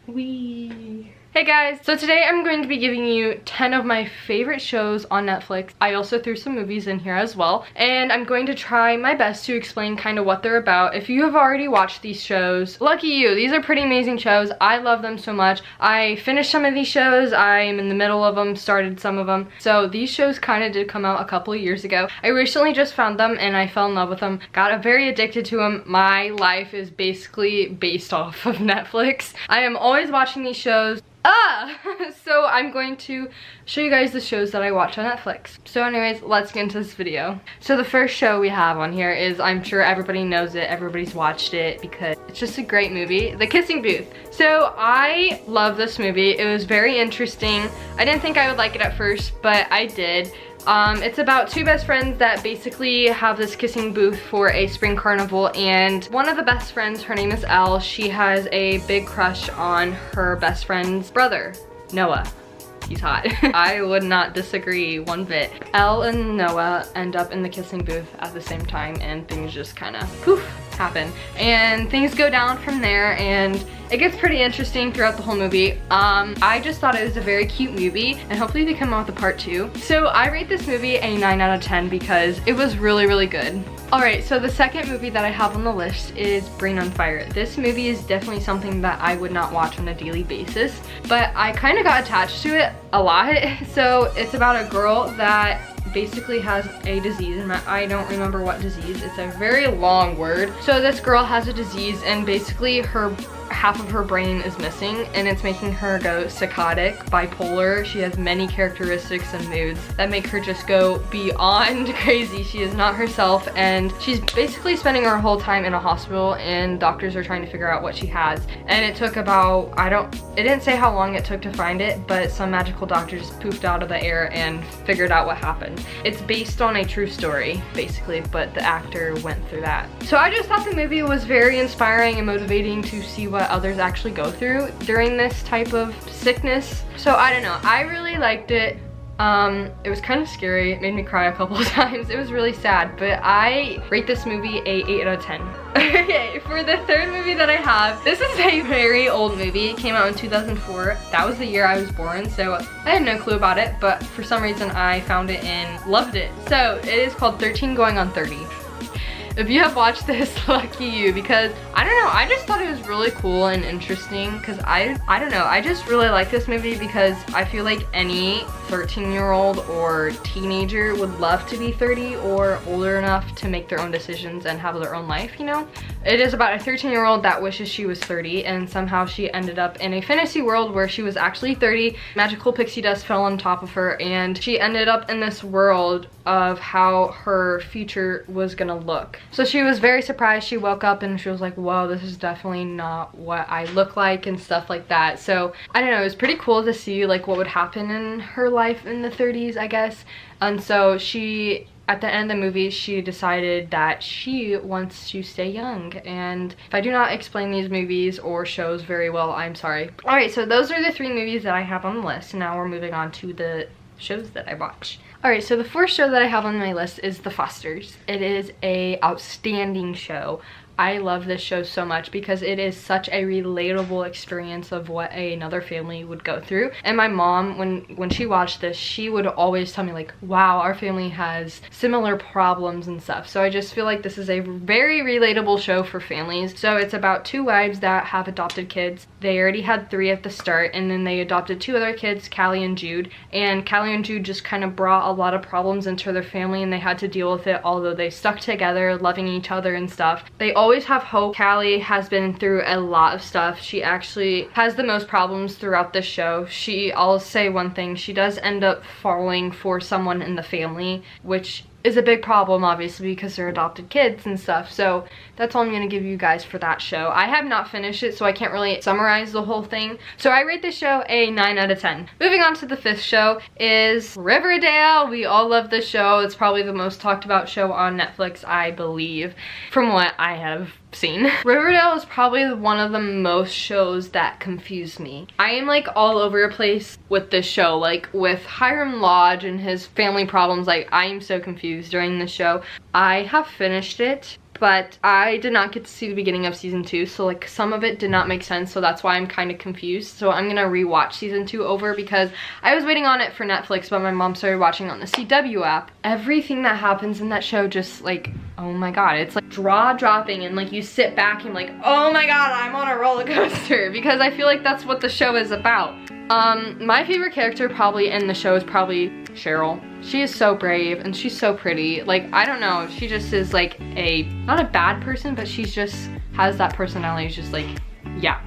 Wee. Hey guys, so today I'm going to be giving you 10 of my favorite shows on Netflix. I also threw some movies in here as well, and I'm going to try my best to explain kind of what they're about. If you have already watched these shows, lucky you. These are pretty amazing shows. I love them so much. I finished some of these shows. I'm in the middle of them, started some of them. So these shows kind of did come out a couple of years ago. I recently just found them and I fell in love with them. Got very addicted to them. My life is basically based off of Netflix. I am always watching these shows. So I'm going to show you guys the shows that I watch on Netflix. So anyways, let's get into this video. So the first show we have on here is, I'm sure everybody knows it, everybody's watched it because it's just a great movie, The Kissing Booth. So I love this movie. It was very interesting. I didn't think I would like it at first, but I did. It's about two best friends that basically have this kissing booth for a spring carnival, and one of the best friends, her name is Elle, she has a big crush on her best friend's brother, Noah. He's hot. I would not disagree one bit. Elle and Noah end up in the kissing booth at the same time, and things just kind of poof happen, and things go down from there, and it gets pretty interesting throughout the whole movie. I just thought it was a very cute movie, and hopefully they come out with a part 2. So I rate this movie a 9 out of 10 because it was really, really good. Alright, so the second movie that I have on the list is Unfired. This movie is definitely something that I would not watch on a daily basis, but I kind of got attached to it a lot. So it's about a girl that basically has a disease, and I don't remember what disease. It's a very long word. So this girl has a disease, and basically half of her brain is missing, and it's making her go psychotic, bipolar. She has many characteristics and moods that make her just go beyond crazy. She is not herself, and she's basically spending her whole time in a hospital, and doctors are trying to figure out what she has. And it took about, it didn't say how long it took to find it, but some magical doctor just poofed out of the air and figured out what happened. It's based on a true story, basically, but the actor went through that. So I just thought the movie was very inspiring and motivating to see what others actually go through during this type of sickness. So I don't know, I really liked it. It was kind of scary. It made me cry a couple of times. It was really sad, but I rate this movie a 8 out of 10. Okay, for the third movie that I have, this is a very old movie. It came out in 2004. That was the year I was born, so I had no clue about it, but for some reason I found it and loved it. So it is called 13 Going on 30. If you have watched this, lucky you, because I don't know, I just thought it was really cool and interesting, because I don't know, I just really like this movie because I feel like any 13-year-old or teenager would love to be 30 or older enough to make their own decisions and have their own life, you know? It is about a 13-year-old that wishes she was 30, and somehow she ended up in a fantasy world where she was actually 30. Magical pixie dust fell on top of her, and she ended up in this world of how her future was gonna look. So she was very surprised. She woke up and she was like, whoa, this is definitely not what I look like and stuff like that. So I don't know, it was pretty cool to see like what would happen in her life in the 30s, I guess. And so she, at the end of the movie, she decided that she wants to stay young. And if I do not explain these movies or shows very well, I'm sorry. Alright, so those are the 3 movies that I have on the list. And now we're moving on to the shows that I watch. Alright, so the first show that I have on my list is The Fosters. It is an outstanding show. I love this show so much because it is such a relatable experience of what another family would go through. And my mom, when she watched this, she would always tell me like, wow, our family has similar problems and stuff. So I just feel like this is a very relatable show for families. So it's about 2 wives that have adopted kids. They already had 3 at the start, and then they adopted 2 other kids, Callie and Jude. And Callie and Jude just kind of brought a lot of problems into their family, and they had to deal with it, although they stuck together, loving each other and stuff. They always have hope. Callie has been through a lot of stuff. She actually has the most problems throughout this show. I'll say one thing, she does end up falling for someone in the family, which is a big problem, obviously, because they're adopted kids and stuff. So that's all I'm gonna give you guys for that show. I have not finished it, so I can't really summarize the whole thing. So I rate this show a 9 out of 10. Moving on to the 5th show is Riverdale. We all love this show. It's probably the most talked about show on Netflix, I believe, from what I have seen. Riverdale is probably one of the most shows that confuse me. I am like all over the place with this show, like with Hiram Lodge and his family problems. Like, I am so confused during the show. I have finished it, but I did not get to see the beginning of season 2, so like some of it did not make sense, so that's why I'm kind of confused. So I'm gonna rewatch season 2 over because I was waiting on it for Netflix, but my mom started watching on the CW app. Everything that happens in that show just like, oh my god, it's like jaw-dropping, and like you sit back and like, oh my god, I'm on a roller coaster, because I feel like that's what the show is about. My favorite character probably in the show is probably Cheryl. She is so brave and she's so pretty. Like, I don't know, she just is like not a bad person, but she's just has that personality. She's just like, yeah,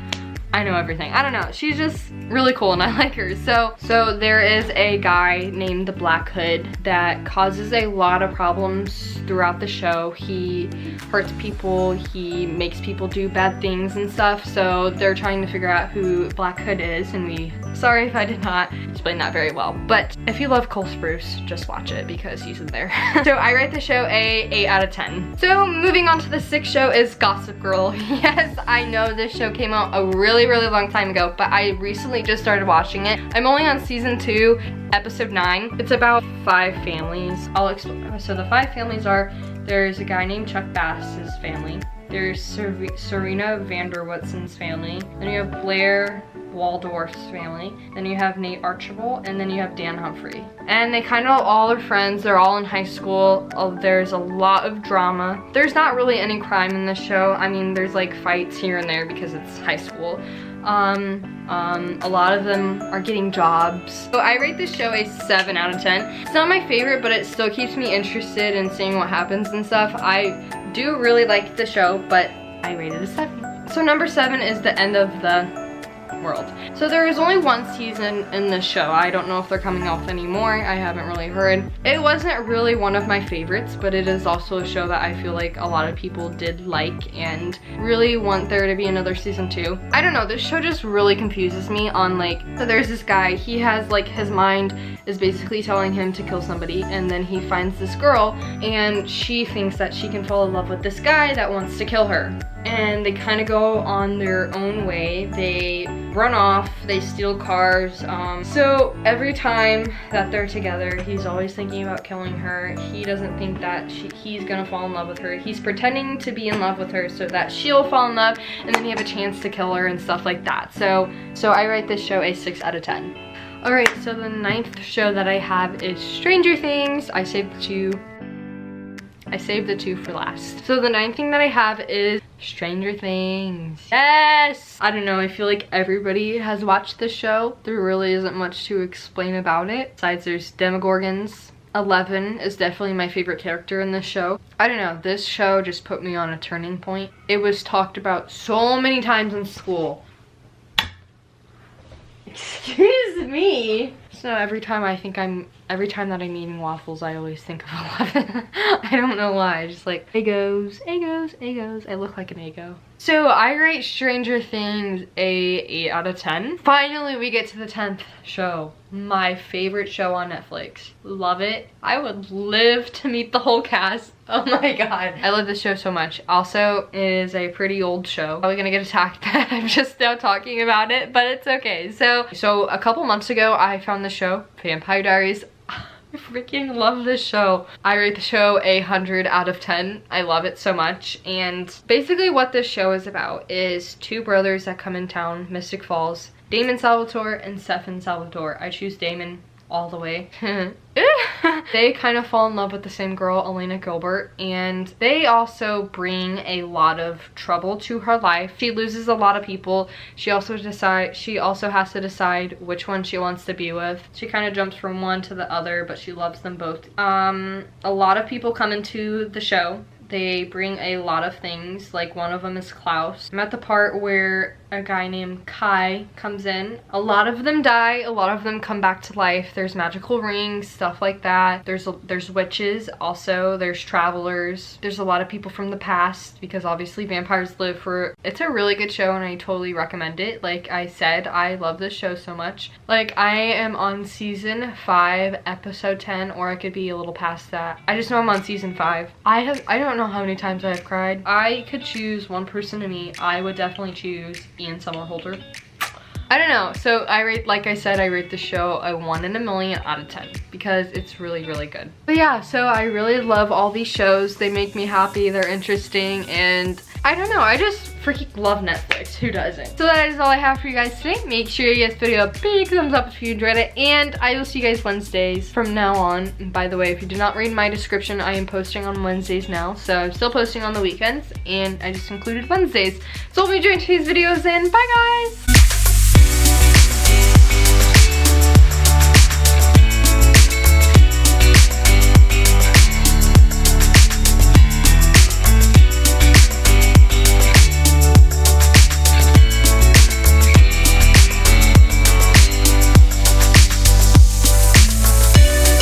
I know everything. I don't know, she's just really cool and I like her. So there is a guy named the Black Hood that causes a lot of problems throughout the show. He hurts people, he makes people do bad things and stuff, so they're trying to figure out who Black Hood is, and sorry if I did not explain that very well, but if you love Cole Sprouse, just watch it because he's in there. So I rate the show a 8 out of 10. So moving on to the 6th show is Gossip Girl. Yes, I know this show came out a really long time ago, but I recently just started watching it. I'm only on season 2, episode 9. It's about 5 families. I'll explain. So the 5 families are, there's a guy named Chuck Bass's family, there's Serena Vanderwoodsen's family, then you have Blair Waldorf's family, then you have Nate Archibald, and then you have Dan Humphrey. And they kind of all are friends. They're all in high school. There's a lot of drama. There's not really any crime in this show. I mean, there's like fights here and there because it's high school. A lot of them are getting jobs. So I rate this show a 7 out of 10. It's not my favorite, but it still keeps me interested in seeing what happens and stuff. I do really like the show, but I rate it a 7. So number 7 is The End of the World. So there is only 1 season in this show. I don't know if they're coming off anymore. I haven't really heard. It wasn't really one of my favorites, but it is also a show that I feel like a lot of people did like and really want there to be another season 2. I don't know, this show just really confuses me on like, so there's this guy, he has like, his mind is basically telling him to kill somebody, and then he finds this girl and she thinks that she can fall in love with this guy that wants to kill her. And they kind of go on their own way. They run off, they steal cars. So every time that they're together, he's always thinking about killing her. He doesn't think that he's gonna fall in love with her. He's pretending to be in love with her so that she'll fall in love, and then he have a chance to kill her and stuff like that. So I rate this show a 6 out of 10. Alright, so the 9th show that I have is Stranger Things. I saved the 2 for last. So the 9th thing that I have is Stranger Things. Yes! I don't know, I feel like everybody has watched this show. There really isn't much to explain about it. Besides, there's Demogorgons. 11 is definitely my favorite character in this show. I don't know, this show just put me on a turning point. It was talked about so many times in school. Excuse me. So every time that I'm eating waffles, I always think of 11. I don't know why, just like, Eggos, Eggos, Eggos. I look like an Eggo. So I rate Stranger Things a 8 out of 10. Finally, we get to the 10th show. My favorite show on Netflix. Love it. I would live to meet the whole cast. Oh my god. I love this show so much. Also, it is a pretty old show. Probably gonna get attacked that I'm just now talking about it, but it's okay. So a couple months ago, I found the show, Vampire Diaries. I freaking love this show. I rate the show a 100 out of 10. I love it so much. And basically what this show is about is 2 brothers that come in town, Mystic Falls. Damon Salvatore and Stefan Salvatore. I choose Damon all the way. They kind of fall in love with the same girl, Elena Gilbert, and they also bring a lot of trouble to her life. She loses a lot of people. She also has to decide which one she wants to be with. She kind of jumps from one to the other, but she loves them both. A lot of people come into the show. They bring a lot of things, like one of them is Klaus. I'm at the part where a guy named Kai comes in. A lot of them die, a lot of them come back to life. There's magical rings, stuff like that. There's witches, also there's travelers. There's a lot of people from the past because obviously vampires live for... It's a really good show and I totally recommend it. Like I said, I love this show so much. Like I am on season 5, episode 10, or I could be a little past that. I just know I'm on season 5. I don't know how many times I've cried. I could choose one person to meet. I would definitely choose Ian Somerhalder. I don't know. So I rate, like I said, I rate the show a 1 in a million out of 10 because it's really, really good. But yeah, so I really love all these shows. They make me happy, they're interesting, and I don't know, I just freaking love Netflix. Who doesn't? So that is all I have for you guys today. Make sure you give this video a big thumbs up if you enjoyed it, and I will see you guys Wednesdays from now on. And by the way, if you did not read my description, I am posting on Wednesdays now, so I'm still posting on the weekends, and I just included Wednesdays. So hope you enjoyed today's videos, and bye guys!